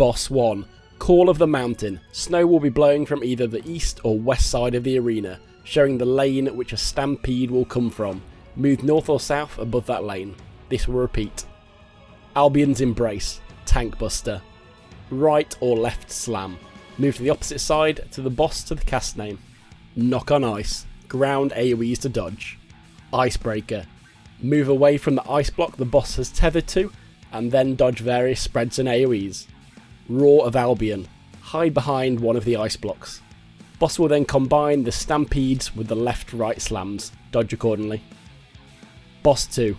Boss 1. Call of the Mountain. Snow will be blowing from either the east or west side of the arena, showing the lane at which a stampede will come from. Move north or south above that lane. This will repeat. Albion's Embrace. Tank Buster. Right or left slam. Move to the opposite side to the boss to the cast name. Knock on Ice. Ground AoEs to dodge. Icebreaker. Move away from the ice block the boss has tethered to, and then dodge various spreads and AoEs. Roar of Albion. Hide behind one of the ice blocks. Boss will then combine the stampedes with the left-right slams. Dodge accordingly. Boss 2.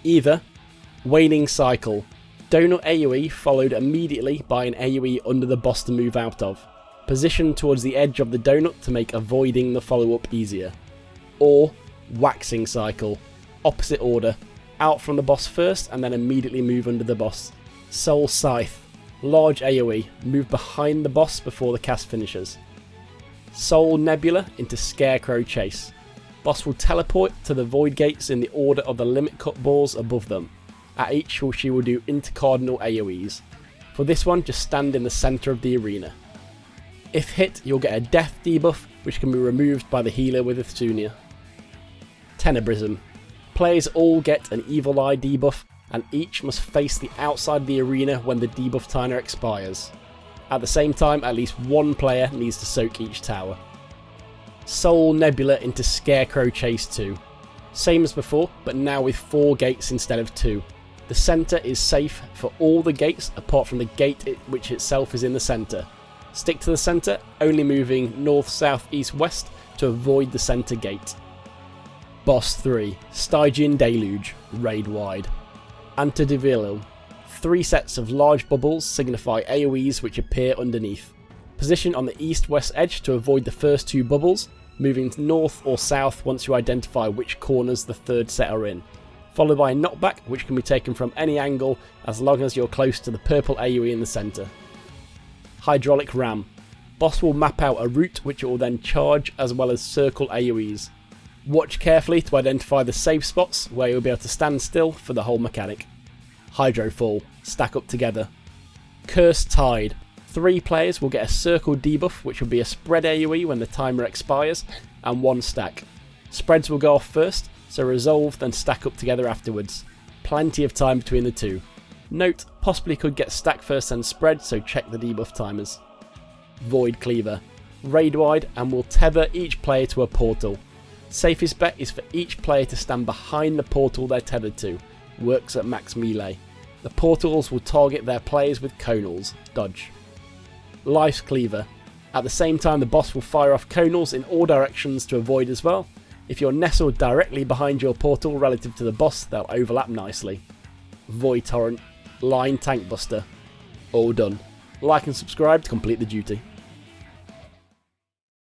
Either Waning Cycle. Donut AoE followed immediately by an AoE under the boss to move out of. Position towards the edge of the donut to make avoiding the follow-up easier. Or Waxing Cycle. Opposite order. Out from the boss first and then immediately move under the boss. Soul Scythe. Large AoE. Move behind the boss before the cast finishes. Soul Nebula into Scarecrow Chase. Boss will teleport to the void gates in the order of the limit cut balls above them. At each she will do intercardinal AoEs. For this one, just stand in the centre of the arena. If hit, you'll get a death debuff which can be removed by the healer with Attunia. Tenebrism. Players all get an Evil Eye debuff and each must face the outside of the arena when the debuff timer expires. At the same time, at least one player needs to soak each tower. Soul Nebula into Scarecrow Chase 2. Same as before, but now with 4 gates instead of 2. The centre is safe for all the gates apart from the gate which itself is in the centre. Stick to the centre, only moving north, south, east, west to avoid the centre gate. Boss 3. Stygian Deluge. Raid wide. Antediluvium. 3 sets of large bubbles signify AoEs which appear underneath. Position on the east-west edge to avoid the first 2 bubbles, moving north or south once you identify which corners the third set are in. Followed by a knockback which can be taken from any angle as long as you're close to the purple AoE in the centre. Hydraulic Ram. Boss will map out a route which it will then charge as well as circle AoEs. Watch carefully to identify the safe spots where you'll be able to stand still for the whole mechanic. Hydrofall. Stack up together. Cursed Tide. 3 players will get a circle debuff which will be a spread AoE when the timer expires and 1 stack. Spreads will go off first, so resolve then stack up together afterwards. Plenty of time between the 2. Note, possibly could get stack first and spread, so check the debuff timers. Void Cleaver. Raid wide and will tether each player to a portal. Safest bet is for each player to stand behind the portal they're tethered to. Works at max melee. The portals will target their players with conals. Dodge. Life's Cleaver. At the same time the boss will fire off conals in all directions to avoid as well. If you're nestled directly behind your portal relative to the boss, they'll overlap nicely. Void Torrent. Line Tank Buster. All done. Like and subscribe to complete the duty.